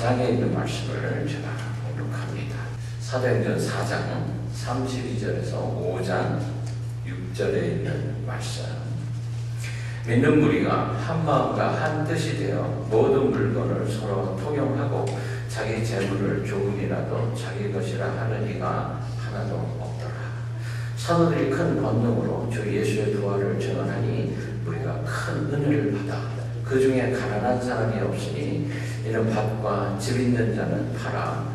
4장에 있는 말씀을 제가 공독합니다. 사도행전 4장 32절에서 5장 6절에 있는 말씀. 믿는 무리가 한 마음과 한 뜻이 되어 모든 물건을 서로 통용하고 자기 재물을 조금이라도 자기 것이라 하는 이가 하나도 없더라. 사도들이 큰 권능으로 주 예수의 부활을 증언하니 우리가 큰 은혜를 받아 그 중에 가난한 사람이 없으니 이는 밭과 집 있는 자는 팔아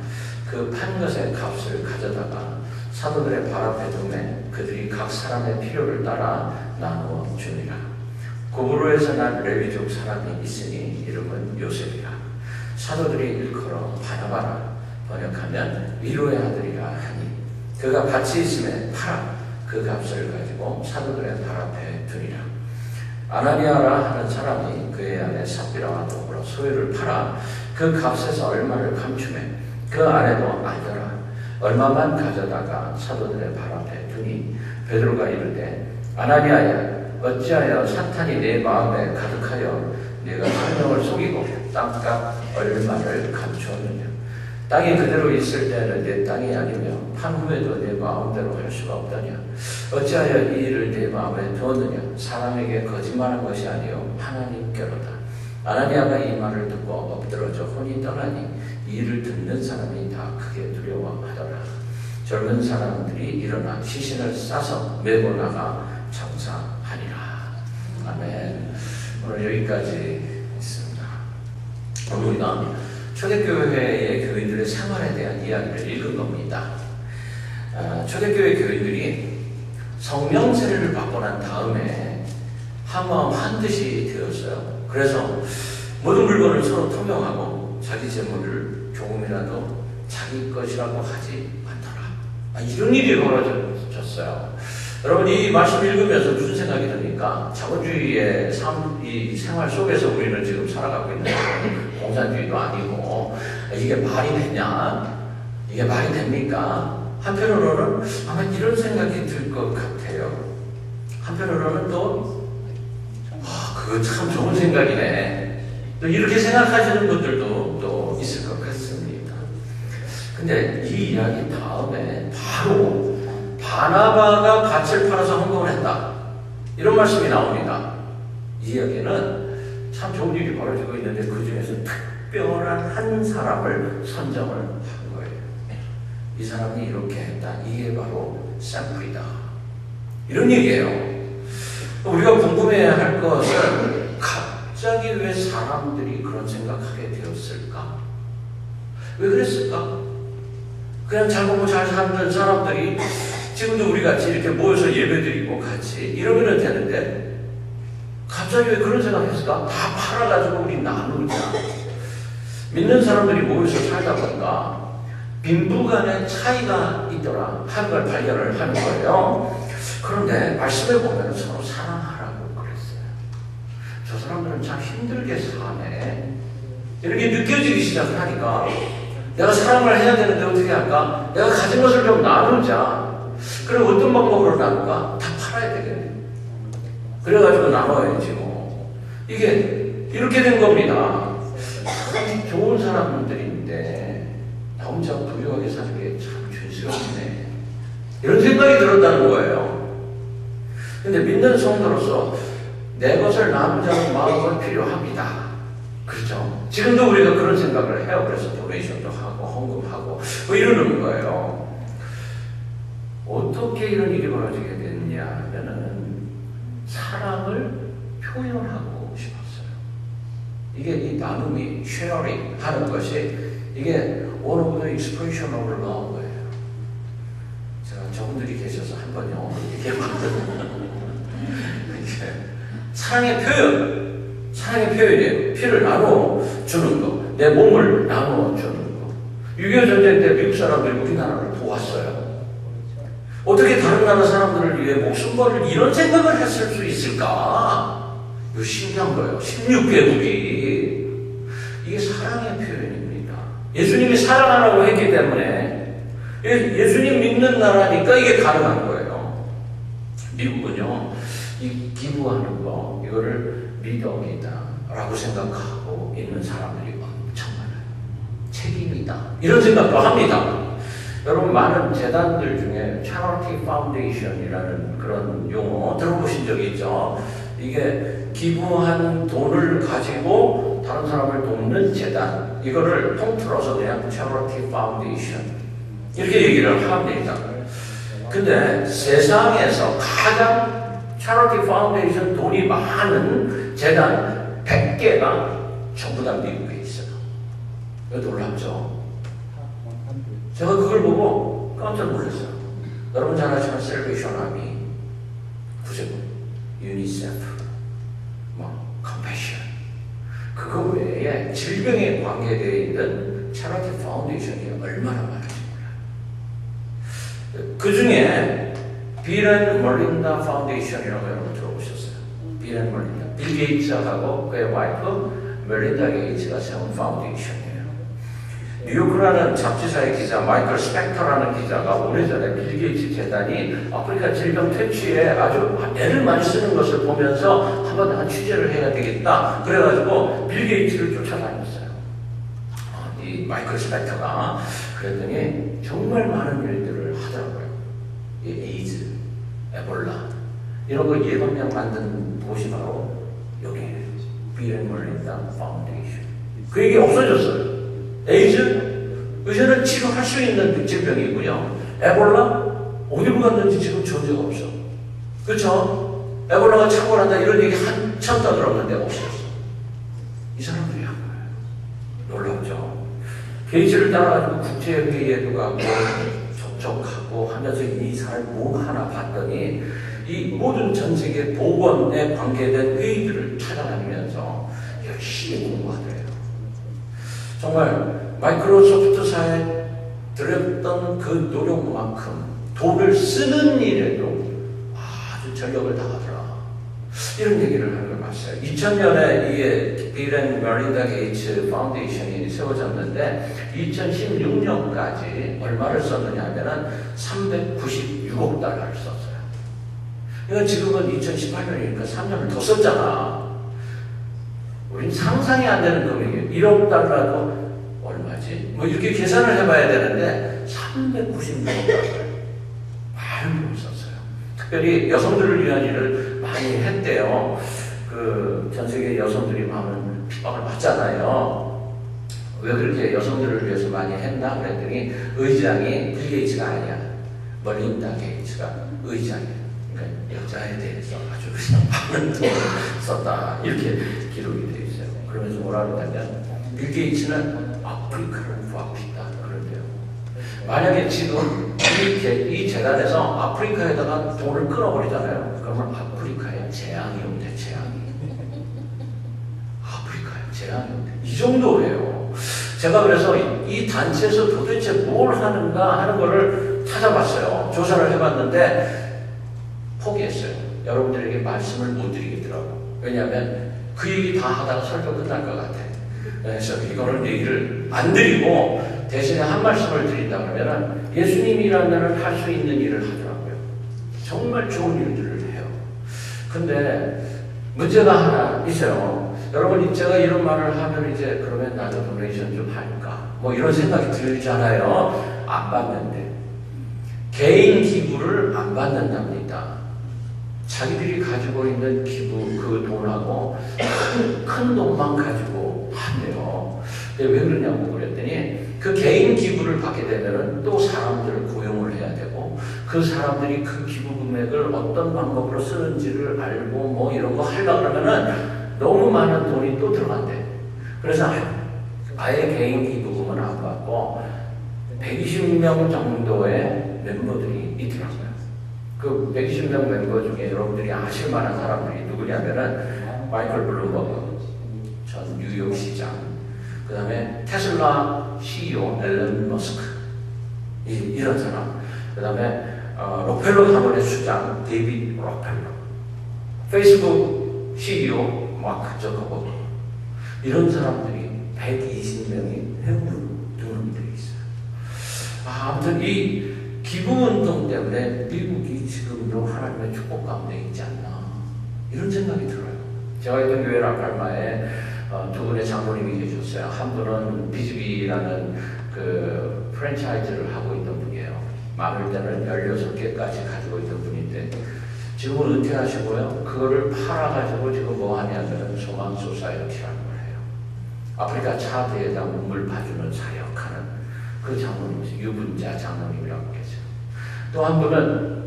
그 판 것의 값을 가져다가 사도들의 발 앞에 두매 그들이 각 사람의 필요를 따라 나누어 주니라. 고브로에서 난 레위족 사람이 있으니 이름은 요셉이라. 사도들이 일컬어 바나바라 번역하면 위로의 아들이라 하니 그가 밭이 있음에 팔아 그 값을 가지고 사도들의 발 앞에 두니라. 아나니아라 하는 사람이 그의 아내 삽비라와 더불어 소유를 팔아 그 값에서 얼마를 감추매 그 아내도 알더라. 얼마만 가져다가 사도들의 발 앞에 두니 베드로가 이르되 아나니아야 어찌하여 사탄이 내 마음에 가득하여 내가 성령을 속이고 땅값 얼마를 감추었느냐. 땅이 그대로 있을 때는 내 땅이 아니며 판 후에도 내 마음대로 할 수가 없다냐. 어찌하여 이 일을 내 마음에 두었느냐. 사람에게 거짓말한 것이 아니요 하나님께로다. 아나니아가 이 말을 듣고 엎드러져 혼이 떠나니 이 일을 듣는 사람이 다 크게 두려워하더라. 젊은 사람들이 일어나 시신을 싸서 메고 나가 장사하니라. 아멘. 오늘 여기까지 있습니다. 오늘 우리가 초대교회의 교인들의 생활에 대한 이야기를 읽은 겁니다. 초대교회 교인들이 성령 세례를 받고 난 다음에 한 마음 한 뜻이 되었어요. 그래서 모든 물건을 서로 통용하고 자기 재물을 조금이라도 자기 것이라고 하지 않더라. 이런 일이 벌어졌어요. 여러분, 이 말씀 읽으면서 무슨 생각이 듭니까? 자본주의의 이 생활 속에서 우리는 지금 살아가고 있는 공산주의도 아니고 이게 말이 되냐? 이게 말이 됩니까? 한편으로는 아마 이런 생각이 들 것 같아요. 한편으로는 또 그거 참 좋은 생각이네. 또 이렇게 생각하시는 분들도 또 있을 것 같습니다. 근데 이 이야기 다음에 바로 바나바가 밭을 팔아서 헌금을 했다. 이런 말씀이 나옵니다. 이 이야기는 참 좋은 일이 벌어지고 있는데 그 중에서 특별한 한 사람을 선정을 한 거예요. 이 사람이 이렇게 했다. 이게 바로 샘플이다. 이런 얘기예요. 우리가 궁금해야 할 것은 갑자기 왜 사람들이 그런 생각하게 되었을까? 왜 그랬을까? 그냥 잘 먹고 잘 사는 사람들이 지금도 우리 같이 이렇게 모여서 예배드리고 같이 이러면 되는데 갑자기 왜 그런 생각했을까? 다 팔아가지고 우리 나누자. 믿는 사람들이 모여서 살다 보니까 빈부간의 차이가 있더라 하는 걸 발견을 하는 거예요. 그런데 말씀에 보면 서로 사랑하라고 그랬어요. 저 사람들은 참 힘들게 사네. 이렇게 느껴지기 시작을 하니까 내가 사랑을 해야 되는데 어떻게 할까? 내가 가진 것을 좀 나누자. 그럼 어떤 방법으로 나눌까? 다 팔아야 되겠네. 그래가지고 나눠야지 뭐. 이게 이렇게 된 겁니다. 참 좋은 사람들인데 나 혼자 부유하게 사는 게 참 죄스럽네. 이런 생각이 들었다는 거예요. 근데 믿는 성도로서 내 것을 나누자는 마음은 필요합니다. 그렇죠? 지금도 우리가 그런 생각을 해요. 그래서 도네이션도 하고 헌금하고 뭐 이러는 거예요. 어떻게 이런 일이 벌어지게 됐냐 하면은 사랑을 표현하고 싶었어요. 이게 이 나눔이 sharing 하는 것이 이게 one of the expression of love예요. 제가 저분들이 계셔서 한번요 이렇게 사랑의 표현이에요. 피를 나눠 주는 거, 내 몸을 나눠 주는 거. 6.25 전쟁 때 미국 사람들이 우리나라를 도왔어요. 어떻게 다른 나라 사람들을 위해 목숨 버릴 이런 생각을 했을 수 있을까? 이거 신기한 거예요. 16개국이. 이게 사랑의 표현입니다. 예수님이 사랑하라고 했기 때문에 예수님 믿는 나라니까 이게 가능한 거예요. 미국은요, 이 기부하는 거, 이거를 미덕이다 라고 생각하고 있는 사람들이 엄청 많아요. 책임이다. 이런 생각도 합니다. 여러분 많은 재단들 중에 Charity Foundation이라는 그런 용어 들어보신 적이 있죠? 이게 기부한 돈을 가지고 다른 사람을 돕는 재단, 이거를 통틀어서 그냥 Charity Foundation 이렇게 얘기를 합니다. 근데 세상에서 가장 Charity Foundation 돈이 많은 재단 100개가 전부 다 미국에 있어요. 이거 놀랍죠? 제가 그걸 보고 깜짝 놀랐어요. 여러분 잘 아시는 셀베이션 아미, 구세군, 유니세프, 컴패션, 그거 외에 질병에 관계되어 있는 차라티 파운데이션이 얼마나 많은지 몰라요. 그 중에 빌 앤 멀린다 파운데이션이라고 여러분 들어보셨어요? 빌 앤 멀린다, 빌 게이츠하고 그의 와이프 멜린다 게이츠가 세운 파운데이션이에요. 뉴요크라는 잡지사의 기자 마이클 스펙터라는 기자가 오래전에 빌 게이츠 재단이 아프리카 질병 퇴치에 아주 애를 많이 쓰는 것을 보면서 한번 내가 취재를 해야 되겠다 그래가지고 빌 게이츠를 쫓아다녔어요. 이 마이클 스펙터가. 그랬더니 정말 많은 일들을 하더라고요. 이 에이즈, 에볼라 이런 거 예방약 만든 곳이 바로 여기에요. 빌 앤 멀린다 파운데이션. 그 얘기 없어졌어요. 에이즈, 이제는 치료할 수 있는 질병이고요. 에볼라, 어디로 갔는지 지금 존재가 없어. 그렇죠? 에볼라가 창궐한다 이런 얘기 한참 떠들었는데 없었어. 이 사람들이 한 거예요. 놀랍죠? 게이츠를 따라가지고 국제회의에도 가고 접촉하고 하면서 이 사람 뭐 하나 봤더니 이 모든 전 세계 보건에 관계된 회의들을 찾아다니면서 열심히 공부하더래요. 정말 마이크로소프트사에 들였던 그 노력만큼 돈을 쓰는 일에도 아주 전력을 다하더라. 이런 얘기를 하는 걸 봤어요. 2000년에 이게 빌 앤 멜린다 게이츠 파운데이션이 세워졌는데 2016년까지 얼마를 썼느냐 하면은 396억 달러를 썼어요. 그러니까 지금은 2018년이니까 3년을 더 썼잖아. 우린 상상이 안 되는 금액이에요. 1억 달러도 얼마지? 뭐 이렇게 계산을 해봐야 되는데 396억 달러. 많은 돈을 썼어요. 특별히 여성들을 위한 일을 많이 했대요. 그 전 세계 여성들이 많은 핍박을 받잖아요. 왜 그렇게 여성들을 위해서 많이 했나 그랬더니 의장이 빌 게이츠가 아니야. 멀린다 게이츠가 의장이야. 그러니까 여자에 대해서 아주 많은 돈을 썼다 이렇게 기록이 되어 있어요. 그러면서 뭐라 그러냐면 빌 게이츠는 아프리카를 구하고 싶다 그런데요. 만약에 지금 이 재단에서 아프리카에다가 돈을 끊어버리잖아요. 그러면 아프리카에 재앙이 온대. 재앙이. 아프리카에 재앙이 온대. 이 정도예요. 제가 그래서 이 단체에서 도대체 뭘 하는가 하는 거를 찾아봤어요. 조사를 해봤는데 포기했어요. 여러분들에게 말씀을 못 드리겠더라고요. 왜냐하면 그 얘기 다 하다가 설교 끝날 것 같아. 그래서 이거는 얘기를 안 드리고 대신에 한 말씀을 드린다 그러면 예수님이라면 할 수 있는 일을 하더라고요. 정말 좋은 일들을 해요. 근데 문제가 하나 있어요. 여러분 제가 이런 말을 하면 이제 그러면 나도 도네이션 좀 할까? 뭐 이런 생각이 들잖아요. 안 받는데. 개인 기부를 안 받는답니다. 자기들이 가지고 있는 기부 그 돈하고 큰 돈만 가지고 한대요. 왜 그러냐고 그랬더니 그 개인 기부를 받게 되면은 또 사람들을 고용을 해야 되고 그 사람들이 그 기부 금액을 어떤 방법으로 쓰는지를 알고 뭐 이런 거 하려고 그러면은 너무 많은 돈이 또 들어간대. 그래서 아예 개인 기부금은 안 받고 120명 정도의 멤버들이 있더라고요. 그 120명 멤버 중에 여러분들이 아실 만한 사람들이 누구냐면은 마이클 블룸버그 전 뉴욕 시장, 그 다음에 테슬라 CEO 앨런 머스크 이런 사람, 그 다음에 록펠러 가문의 수장 데이빗 록펠러, 페이스북 CEO 마크 저커버그 이런 사람들이 120명이 회원으로 등록되어 있어요. 아무튼 이 기부운동 때문에 미국이 지금도 하나님의 축복 가운데 있지 않나 이런 생각이 들어요. 제가 있던 교회 라팔마에 두 분의 장로님이 계셨어요. 한 분은 비즈비라는 그 프랜차이즈를 하고 있던 분이에요. 많을 때는 16개까지 가지고 있던 분인데 지금은 은퇴하시고요. 그거를 팔아가지고 지금 뭐 하냐면 소망 소사이어티라는 걸 해요. 아프리카 차드에다 문물 봐주는 사역하는 그 장로님이세요. 유분자 장로님이라고 계세요. 또 한 분은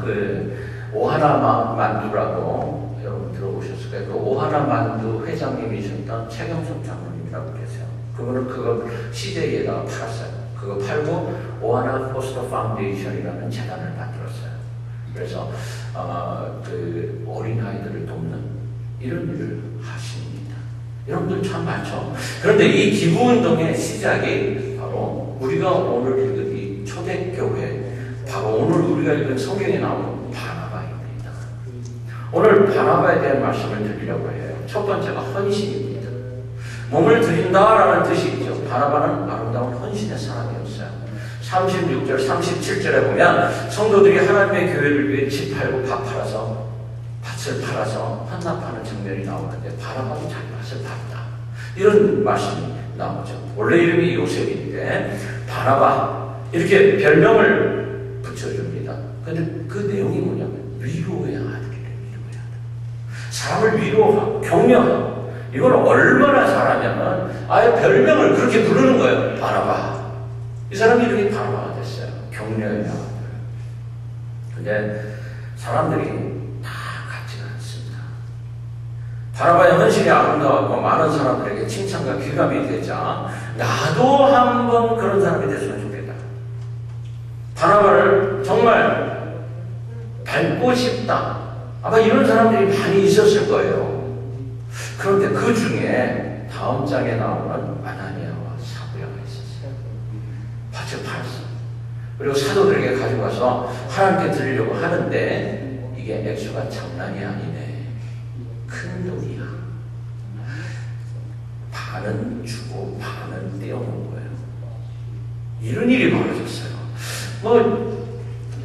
그 오하나 만두라고 여러분 들어보셨을 거예요. 그 오하나 만두 회장님이셨던 최경섭 장로님이라고 계세요. 그분은 그걸 CJ에다가 팔았어요. 그거 팔고 오하나 포스터 파운데이션이라는 재단을 만들었어요. 그래서 그 어린아이들을 돕는 이런 일을 하십니다. 여러분들 참 많죠. 그런데 이 기부운동의 시작이 바로 우리가 오늘 읽은 이 초대교회, 바로 오늘 우리가 읽은 성경에 나오는 바나바입니다. 오늘 바나바에 대한 말씀을 드리려고 해요. 첫 번째가 헌신입니다. 몸을 드린다라는 뜻이 있죠. 바나바는 아름다운 헌신의 사람이었어요. 36절, 37절에 보면 성도들이 하나님의 교회를 위해 집 팔고 밭을 팔아서 헌납하는 장면이 나오는데 바나바도 자기 밭을 팔았다. 이런 말씀이 나오죠. 원래 이름이 요셉인데 바나바 이렇게 별명을 붙여줍니다. 근데 그 내용이 뭐냐면 위로의 아들이래. 위로의 아들. 사람을 위로하고 격려하고 이걸 얼마나 잘하냐면 아예 별명을 그렇게 부르는 거예요. 바나바. 이 사람 이름이 바나바가 됐어요. 격려의 아들. 근데 사람들이 다 같지가 않습니다. 바나바의 헌신이 아름다웠고 많은 사람들에게 칭찬과 귀감이 되자 나도 한번 그런 사람이 됐으면 좋겠다. 바나바를 정말 닮고 싶다. 아마 이런 사람들이 많이 있었을 거예요. 그런데 그 중에 다음 장에 나오는 아나니아와 사부야가 있었어요. 밭을 팔았어. 그리고 사도들에게 가지고 가서 하나님께 드리려고 하는데 이게 액수가 장난이 아니네. 큰 돈이야. 반은 주고 반은 떼어놓은 거예요. 이런 일이 벌어졌어요.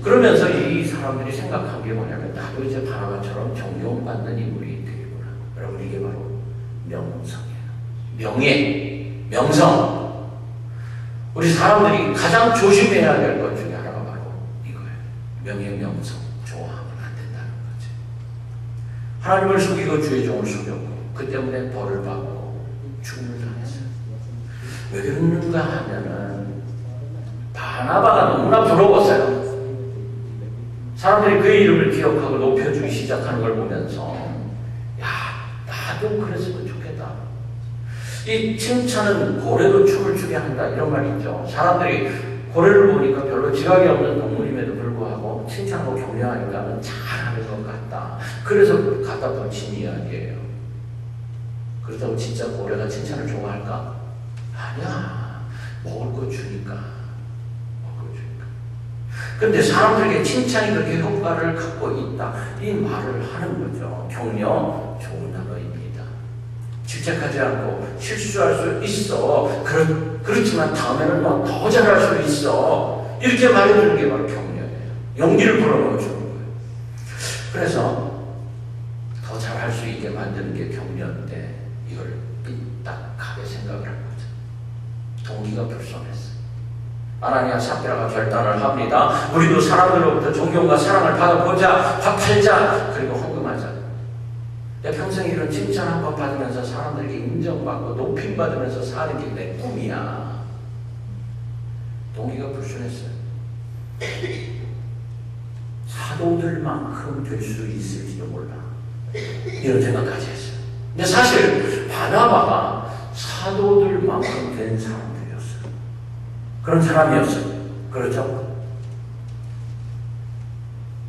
그러면서 이 사람들이 생각한 게 뭐냐면 나도 이제 바나바처럼 존경받는 인물이 되겠구나. 여러분 이게 바로 명성이에요. 명예, 명성. 우리 사람들이 가장 조심해야 될 것 중에 하나가 바로 이거예요. 명예, 명성. 좋아하면 안 된다는 거지. 하나님을 속이고 주의 종을 속였고 그 때문에 벌을 받고 죽음을 당했어요. 왜 그러는가 하면은 바나바가 너무나 부러웠어요. 사람들이 그의 이름을 기억하고 높여주기 시작하는 걸 보면서 야, 나도 그랬으면 좋겠다. 이 칭찬은 고래도 춤을 추게 한다 이런 말이 있죠. 사람들이 고래를 보니까 별로 지각이 없는 동물임에도 불구하고 칭찬하고 격려하니까 잘하는 것 같다. 그래서 갖다 붙인 이야기예요. 그렇다고 진짜 고래가 칭찬을 좋아할까? 아니야. 먹을 거 주니까. 근데 사람들에게 칭찬이 그렇게 효과를 갖고 있다. 이 말을 하는 거죠. 격려, 좋은 단어입니다. 질책하지 않고 실수할 수 있어. 그렇지만 다음에는 더 잘할 수 있어. 이렇게 말해주는 게 바로 격려예요. 용기를 불어넣어주는 거예요. 그래서 더 잘할 수 있게 만드는 게 격려인데 이걸 삐딱하게 생각을 한 거죠. 동기가 불손했어요. 아나니아 삽비라가 결단을 합니다. 우리도 사람들로부터 존경과 사랑을 받아보자. 밥 팔자. 그리고 헌금하자. 내 평생 이런 칭찬 한 번 받으면서 사람들에게 인정받고 높임받으면서 사는 게 내 꿈이야. 동기가 불순했어요. 사도들만큼 될 수 있을지도 몰라. 이런 생각까지 했어요. 근데 사실 바나바가 사도들만큼 된 사람 그런 사람이었어요. 그렇죠?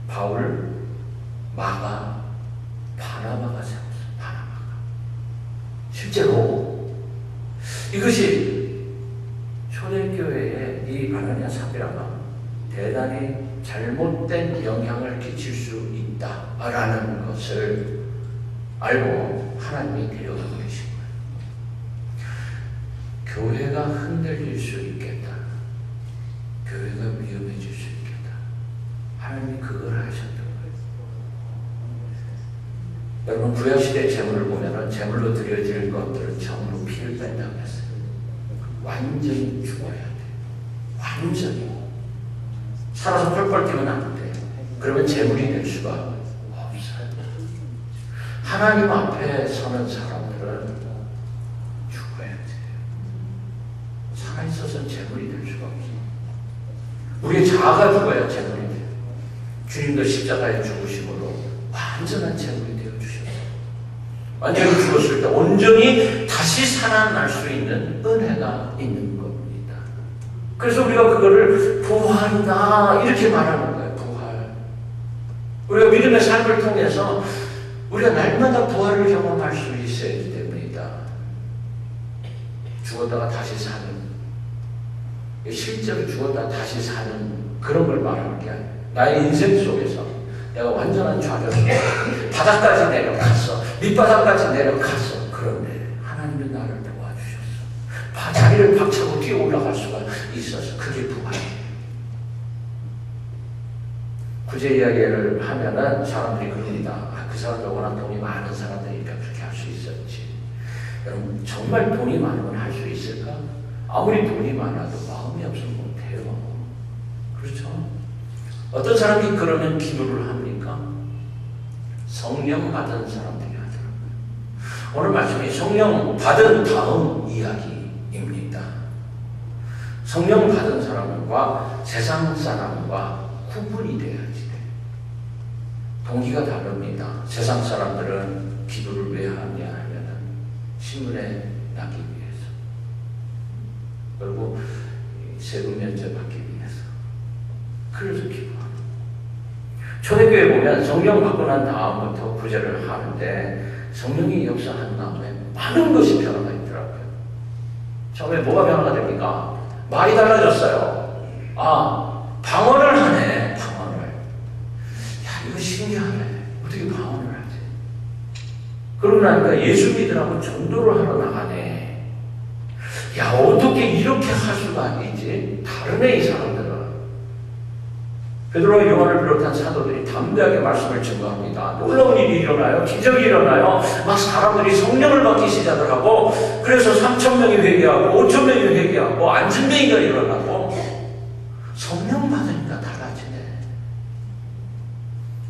바울, 마가, 바나바가 세웠어요. 바나바가. 실제로 이것이 초대교회에 이 아나니아 삽비라가 대단히 잘못된 영향을 끼칠 수 있다라는 것을 알고 하나님이 데려가고 계신 거예요. 교회가 흔들릴 수 있겠다. 교회가 위험해질 수 있겠다. 하나님이 그걸 하셨던 거예요. 여러분 구약시대 재물을 보면은 재물로 드려질 것들은 전부 피를 뺀다고 했어요. 완전히 죽어야 돼. 완전히. 살아서 펄펄 뛰면 안 돼. 그러면 재물이 될 수가 없어요. 하나님 앞에 서는 사람들은 죽어야 돼요. 살아있어서는 재물이 될 수가 없어요. 우리의 자아가 죽어야 재물이 돼요. 주님도 십자가에 죽으심으로 완전한 재물이 되어주셨어요. 완전히 죽었을 때 온전히 다시 살아날 수 있는 은혜가 있는 겁니다. 그래서 우리가 그거를 부활이다 이렇게 말하는 거예요. 부활. 우리가 믿음의 삶을 통해서 우리가 날마다 부활을 경험할 수 있어야 하기 때문이다. 죽었다가 다시 사는, 실제로 죽었다가 다시 사는 그런 걸 말하는 게 아니에요. 나의 인생 속에서 내가 완전한 좌절을 바닥까지 내려갔어. 밑바닥까지 내려갔어. 그런데 하나님이 나를 도와주셨어. 자리를 박차고 뛰어 올라갈 수가 있어서 그게 부활이에요. 구제 이야기를 하면은 사람들이 그럽니다. 그 사람들 워낙 돈이 많은 사람들이니까 그렇게 할 수 있었지. 여러분 정말 돈이 많으면 할 수 있을까? 아무리 돈이 많아도 마음이 없으면 못해요. 그렇죠? 어떤 사람이 그러면 기도를 합니까? 성령 받은 사람들이 하더라고요. 오늘 말씀이 성령 받은 다음 이야기입니다. 성령 받은 사람과 세상 사람과 구분이 돼야지 돼. 동기가 다릅니다. 세상 사람들은 기도를 왜 하냐 하면은 신문에 나기 위해서, 그리고 세금 면제 받기 위해서. 그래서 기도하는. 초대교회 보면 성령 받고 난 다음부터 구제를 하는데 성령이 역사한 다음에 많은 것이 변화가 있더라고요. 처음에 뭐가 변화가 됩니까? 말이 달라졌어요. 방언을 하네. 방언을. 야, 이거 신기하네. 어떻게 방언을 하지? 그러고 나니까 예수 믿으라고 전도를 하러 나가네. 야, 어떻게 이렇게 할 수가 있지? 다르네, 이 사람들은. 베드로와 요한을 비롯한 사도들이 담대하게 말씀을 증거합니다. 놀라운 일이 일어나요. 기적이 일어나요. 막 사람들이 성령을 받기 시작을 하고, 그래서 3,000명이 회개하고 5,000명이 회개하고 안진뱅이가 일어나고, 성령 받으니까 달라지네.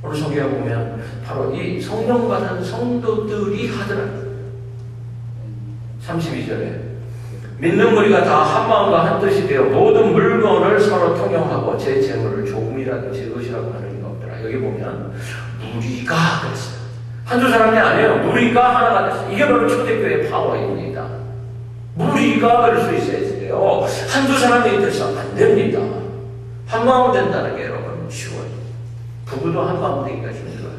오늘 성경에 보면 바로 이 성령 받은 성도들이 하더라고요. 32절에 믿는 무리가 다 한마음과 한뜻이 되어 모든 물건을 서로 통용하고 제 재물을 조금이라도 제 것이라고 하는 이가 없더라. 여기 보면 무리가 그랬어요. 한두 사람이 아니에요. 무리가 하나가 됐어요. 이게 바로 초대교회의 파워입니다. 무리가 그럴 수 있어야 돼요. 한두 사람이 돼서 안 됩니다. 한마음 된다는 게 여러분 쉬워요. 부부도 한마음 되기가 힘들어요.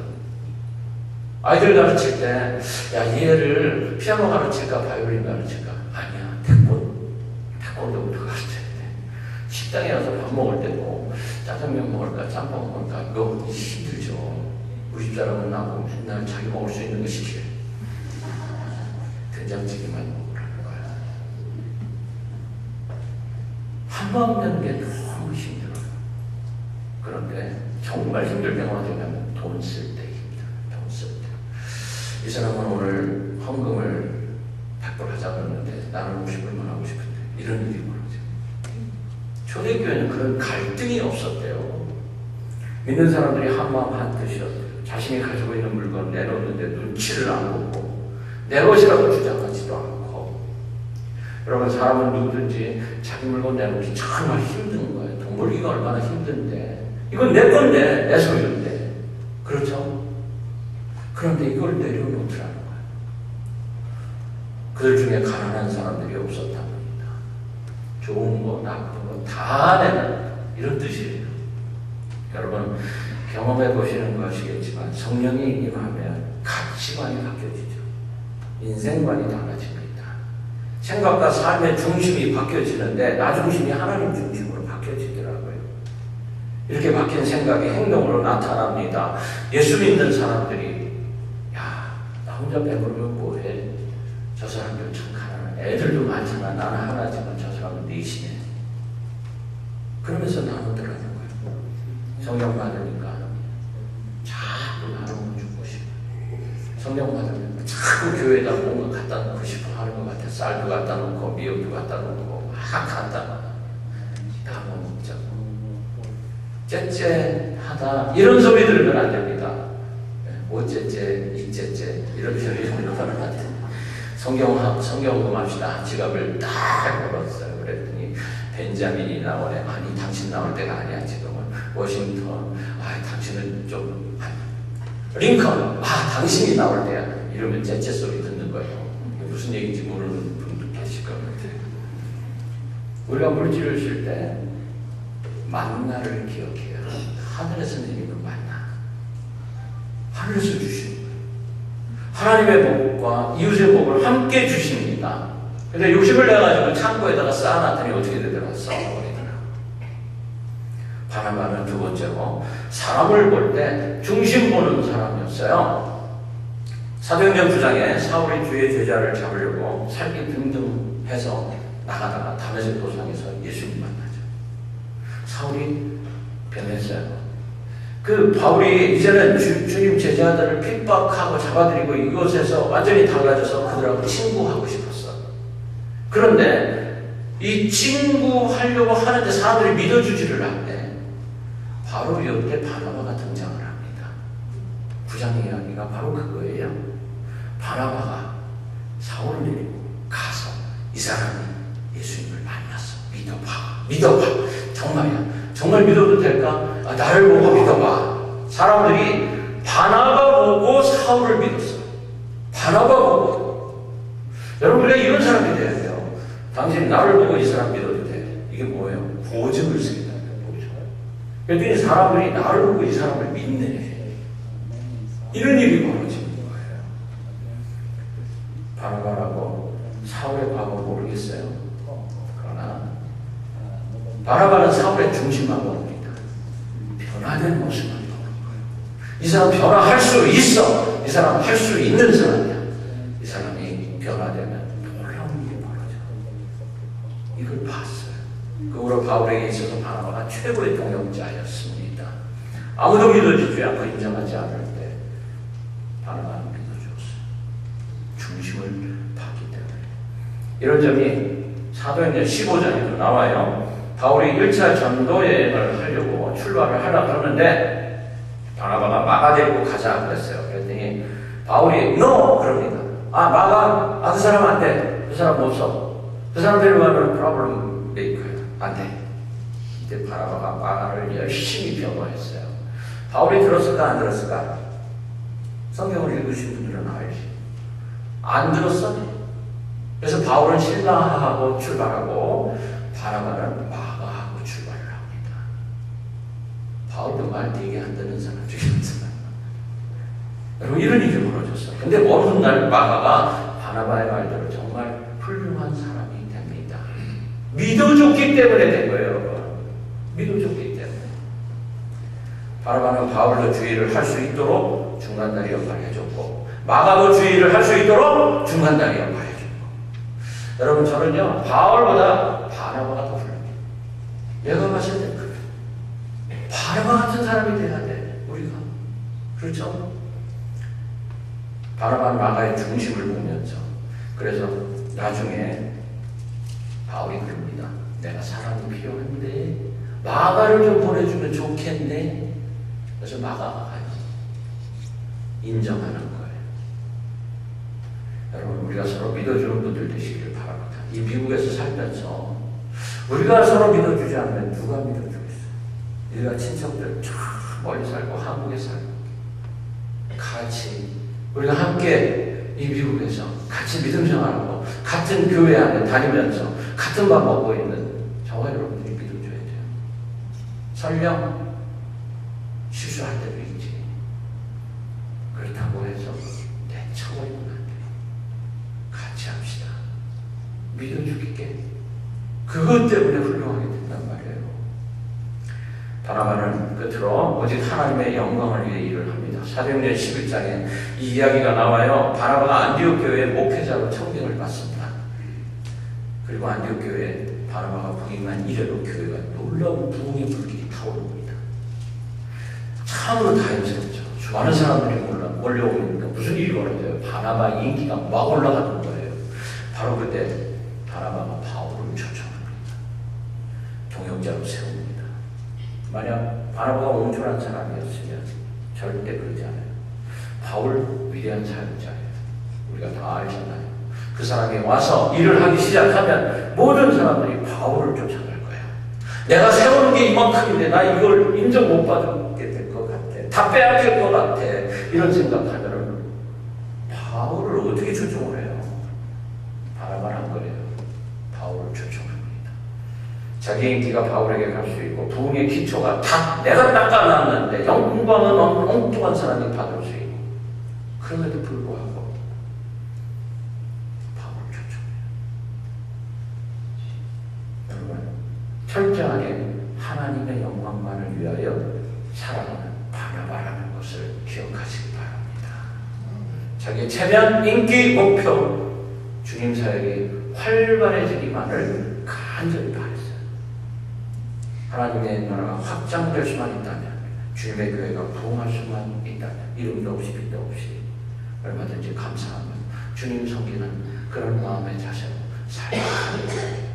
아이들 가르칠 때 야, 얘를 피아노 가르칠까 바이올린 가르칠까? 아니야. 태권도부터 가르쳐야 돼. 식당에 가서 밥 먹을 때도 짜장면 먹을까 짬뽕 먹을까 이거 힘들죠. 우리 집사람은 나고 맨날 자기 먹을 수 있는 거 시켜. 된장찌개만 먹으라는 거야. 한마음 되는 게 너무 힘들어요. 그런데 정말 힘들 때가 되면 돈 쓸 때 힘들어요. 돈 쓸 때. 이 사람은 오늘 헌금을 100불 하자고 했는데 나는 50불만 하고 싶은데 이런 일이 벌어져요. 초대교회는 그런 갈등이 없었대요. 믿는 사람들이 한마음 한뜻이었대요. 자신이 가지고 있는 물건 내놓는데 눈치를 안 보고 내 것이라고 주장하지도 않고. 여러분 사람은 누구든지 자기 물건 내놓기 정말 힘든 거예요. 돈 벌기가 얼마나 힘든데 이건 내 건데 내 소유인데 그렇죠? 그런데 이걸 내려놓더라는 거예요. 그들 중에 가난한 사람들이 없었답니다. 좋은 거 나쁜 거 다 내는 이런 뜻이에요. 여러분 경험해 보시는 것이겠지만 성령이 임하면 가치관이 바뀌어지죠. 인생관이 달라집니다. 생각과 삶의 중심이 바뀌어지는데 나 중심이 하나님 중심으로 바뀌어지더라고요. 이렇게 바뀐 생각이 행동으로 나타납니다. 예수 믿는 사람들이 야, 나 혼자 배부르면 뭐해? 저 사람들 참 가난해. 애들도 많잖아. 나는 하나지만 저 사람은 넷이네. 그러면서 나누더라는 거예요. 성령 받으니까 자꾸 나누어 주고 싶어요. 성령 받으면 자꾸 교회에다 뭔가 갖다 놓고 싶어 하는 것 같아. 쌀도 갖다 놓고 미역도 갖다 놓고 막 갖다 놔. 다 먹자고. 째째하다 이런 소리 들으면 안 됩니다. 오째째, 이째째 이런 소리 들으면 안 돼. 성경 합시다. 지갑을 딱 열었어요. 그랬더니 벤자민이 나오네. 아니 당신 나올 때가 아니야 지금은. 워싱턴. 당신은 좀 링컨. 당신이 나올 때야. 이러면 째째 소리 듣는 거예요. 무슨 얘기인지 모르는 분도 계실 겁니다. 우리가 물질을 쓸 때 만나를 기억해요. 하늘에서 내리는 만나. 하늘에서 주시는 거예요. 하나님의 복과 이웃의 복을 함께 주십니다. 근데 욕심을 내가지고 창고에다가 쌓아놨더니 어떻게 되더라? 썩어버리더라. 바나바는 두 번째로 사람을 볼 때 중심 보는 사람이었어요. 사도행전 9장에 사울이 주의 제자를 잡으려고 살기 등등해서 나가다가 다메섹 도상에서 예수님 만나죠. 사울이 변했어요. 바울이 이제는 주님 제자들을 핍박하고 잡아들이고 이곳에서 완전히 달라져서 그들하고 친구하고 싶었어. 그런데 이 친구하려고 하는데 사람들이 믿어주지를 않네. 바로 옆에 바나바가 등장을 합니다. 9장 이야기가 바로 그거예요. 바나바가 사울을 데리고 가서 이 사람이 예수님을 만났어. 믿어봐. 정말이야. 정말 믿어도 될까? 나를 보고 믿어봐. 사람들이 바나바 보고 사울을 믿었어. 바나바 보고. 여러분, 우리가 이런 사람이 돼야 돼요. 당신 나를 보고 이 사람 믿어도 돼. 이게 뭐예요? 보증을 쓰겠다. 그랬더니 사람들이 나를 보고 이 사람을 믿네. 이런 일이 벌어지는 거예요. 바나바라고 사울의 과거 모르겠어요. 그러나 바나바는 사울의 중심만 봅니다. 변화된 모습만 보는 거예요. 이 사람 변화할 수 있어. 이 사람 할 수 있는 사람이야. 이 사람이 변화되면 놀라운 일이 벌어져. 이걸 봤어요. 그 후로 바울에게 있어서 바나바가 최고의 동역자였습니다. 아무도 믿어주지 않고 인정하지 않을 때 바나바는 믿어줬어요. 중심을 봤기 때문에. 이런 점이 사도행전 15장에도 나와요. 바울이 1차 전도 여행을 하려고 출발을 하려고 그러는데 바나바가 마가 데리고 가자 그랬어요. 그랬더니 바울이 no! 그럽니다. 마가? 그 사람 안 돼. 그 사람 못 써. 그 사람 데려가면 프로블럼 메이커야. 안 돼. 이때 바나바가 마가를 열심히 변호했어요. 바울이 들었을까 안 들었을까? 성경을 읽으신 분들은 알지. 안 들었어. 그래서 바울은 신라하고 출발하고 바나바는 마가하고 출발을 합니다. 바울도 말 되게 안 듣는 사람 중에 한 사람. 여러분 이런 일이 벌어졌어. 근데 어느 날 마가가 바나바의 말대로 정말 훌륭한 사람이 됩니다. 믿어줬기 때문에 된 거예요, 여러분. 믿어줬기 때문에. 바나바는 바울도 주의를 할 수 있도록 중간다리 역할을 해줬고 마가도 주의를 할 수 있도록 중간다리 역할을 해줬고 여러분 저는요 바울보다 바나바가 더 훌륭해요. 내가 봤을 때 그래. 바나바 같은 사람이 돼야 돼 우리가. 그렇죠? 바나바는 마가의 중심을 보면서 그래서 나중에 바울이 그럽니다. 내가 사람이 필요한데 마가를 좀 보내주면 좋겠네. 그래서 마가가 가야지. 인정하는 거예요. 여러분 우리가 서로 믿어주는 분들 되시기를 바랍니다. 이 미국에서 살면서 우리가 서로 믿어주지 않으면 누가 믿어주겠어요? 우리가 친척들 쫙 멀리 살고 한국에 살고 같이 우리가 함께 이 미국에서 같이 믿음 생활하고 같은 교회 안에 다니면서 같은 밥 먹고 있는 저와 여러분들이 믿어줘야 돼요. 설령 실수할 때도 있지. 그렇다고 해서 내쳐버리면 안 돼. 같이 합시다. 믿어주겠게. 그것 때문에 훌륭하게 된단 말이에요. 바나바는 끝으로 오직 하나님의 영광을 위해 일을 합니다. 사도행전 11장에 이 이야기가 나와요. 바나바가 안디옥 교회의 목회자로 청빙을 받습니다. 그리고 안디옥 교회에 바나바가 부임한 이래로 교회가 놀라운 부흥의 불길이 타오릅니다. 참으로 다행스럽죠. 많은 사람들이 몰려오니까 무슨 일이 벌어져요? 바나바의 인기가 막 올라가는 거예요. 바로 그때 바나바가 바울을 초청합니다. 동역자로 세웁니다. 만약 바나바가 온전한 사람이었으면 절대 그러지 않아요. 바울 위대한 사역자예요. 우리가 다 알잖아요. 그 사람이 와서 일을 하기 시작하면 모든 사람들이 바울을 쫓아갈 거야. 내가 세우는 게 이만큼인데 나 이걸 인정 못 받게 될 것 같아. 다 빼앗길 것 같아. 이런 생각하면 바울을 어떻게 초청을 해요? 바나바를 한 거예요. 바울을 초청합니다. 자기 인기가 바울에게 갈 수 있고 부흥의 기초가 다 내가 닦아놨는데 영광은 엉뚱한 사람이 받을 수 있고 그럼에도 불구하고 바울을 초청해요. 여러분 철저하게 하나님의 영광만을 위하여 살아가는 바나바라는 것을 기억하시기 바랍니다. 자기 체면, 인기, 목표, 주님 사역이 활발해지기만을 간절히 바랬어요. 하나님의 나라가 확장될 수만 있다면, 주님의 교회가 부흥할 수만 있다면, 이름도 없이 빛도 없이 얼마든지 감사하며 주님 섬기는 그런 마음의 자세로 살아가는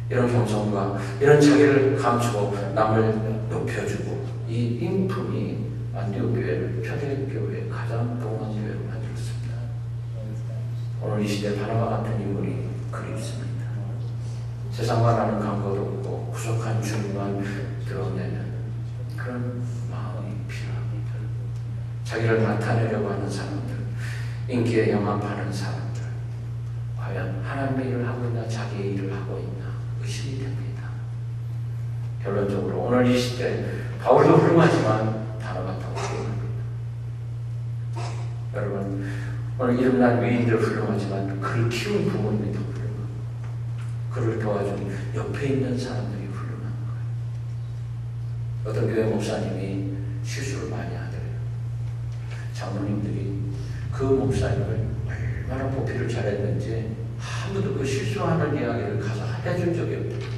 이런 겸손과 이런 자기를 감추고 남을 높여주고 이 인품이 안디옥교회를 초대교회의 가장 동안 교회로 만들었습니다. 오늘 이 시대 바나바 같은 인물이 그립습니다. 세상과 나는 간격도 없고 부족한 주님만 드러내는 그런 마음이 필요합니다. 자기를 나타내려고 하는 사람들, 인기에 영합하는 사람들, 과연 하나님의 일을 하고 있나 자기의 일을 하고 있나 의심이 됩니다. 결론적으로 오늘 이 시대 바울도 훌륭하지만 바나바도 훌륭합니다. 여러분 오늘 이름난 위인들 훌륭하지만 그를 키운 부모님이 더 훌륭합니다. 그를 도와준 옆에 있는 사람들이 훌륭한 거예요. 어떤 교회 목사님이 실수를 많이 하더래요. 장로님들이 그 목사님을 얼마나 보필을 잘했는지 아무도 그 실수하는 이야기를 가서 해준 적이 없대요.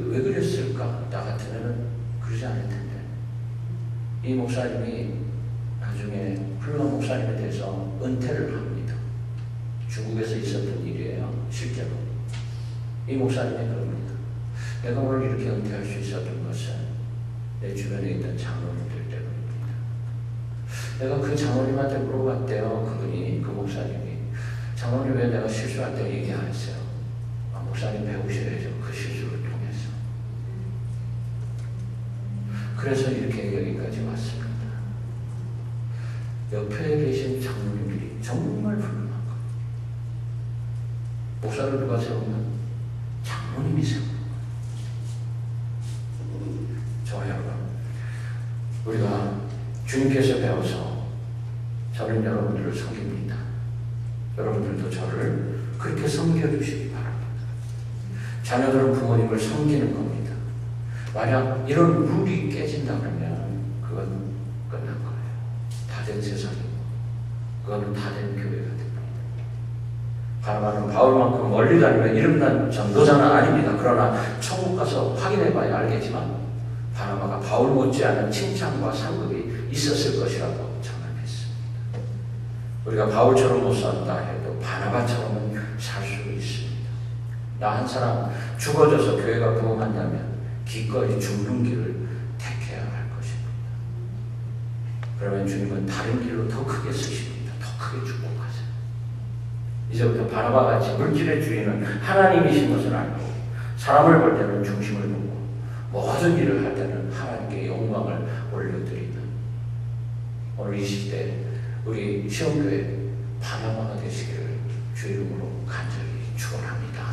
왜 그랬을까? 나 같으면 그러지 않을 텐데. 이 목사님이 나중에 훌륭한 목사님에 대해서 은퇴를 합니다. 중국에서 있었던 일이에요. 실제로. 이 목사님이 그럽니다. 내가 오늘 이렇게 은퇴할 수 있었던 것은 내 주변에 있던 장로님들 때문입니다. 내가 그 장로님한테 물어봤대요. 그 목사님이. 장로님 왜 내가 실수할 때 얘기하셨어요? 목사님 배우셔야죠. 그 실수를 통해서. 그래서 이렇게 여기까지 왔습니다. 옆에 계신 장로님들이 정말 훌륭한 거예요. 목사를 누가 세우면 장로님이 세우는 거예요. 저와 여러분, 우리가 주님께서 배워서 저는 여러분들을 섬깁니다. 여러분들도 저를 그렇게 섬겨주시기 바랍니다. 자녀들은 부모님을 섬기는 겁니다. 만약 이런 룰이 깨진다 그러면 그건 끝난 거예요. 다 된 세상이고 그거는 다 된 교회가 됩니다. 바나바는 바울만큼 멀리 다니면 이름난 전도자는 아닙니다. 그러나 천국 가서 확인해 봐야 알겠지만 바나바가 바울 못지않은 칭찬과 상급이 있었을 것이라고 장담했습니다. 우리가 바울처럼 못 산다 해도 바나바처럼은 살 수 있습니다. 나 한 사람 죽어져서 교회가 부흥한다면 기꺼이 죽는 길을 택해야 할 것입니다. 그러면 주님은 다른 길로 더 크게 쓰십니다. 더 크게 축복하세요. 이제부터 바나바같이 물질의 주인은 하나님이신 것을 알고 사람을 볼 때는 중심을 두고 모든 일을 할 때는 하나님께 영광을 올려드리는 오늘 이 시대 우리 시온교회 바나바가 되시기를 주 이름으로 간절히 축원합니다.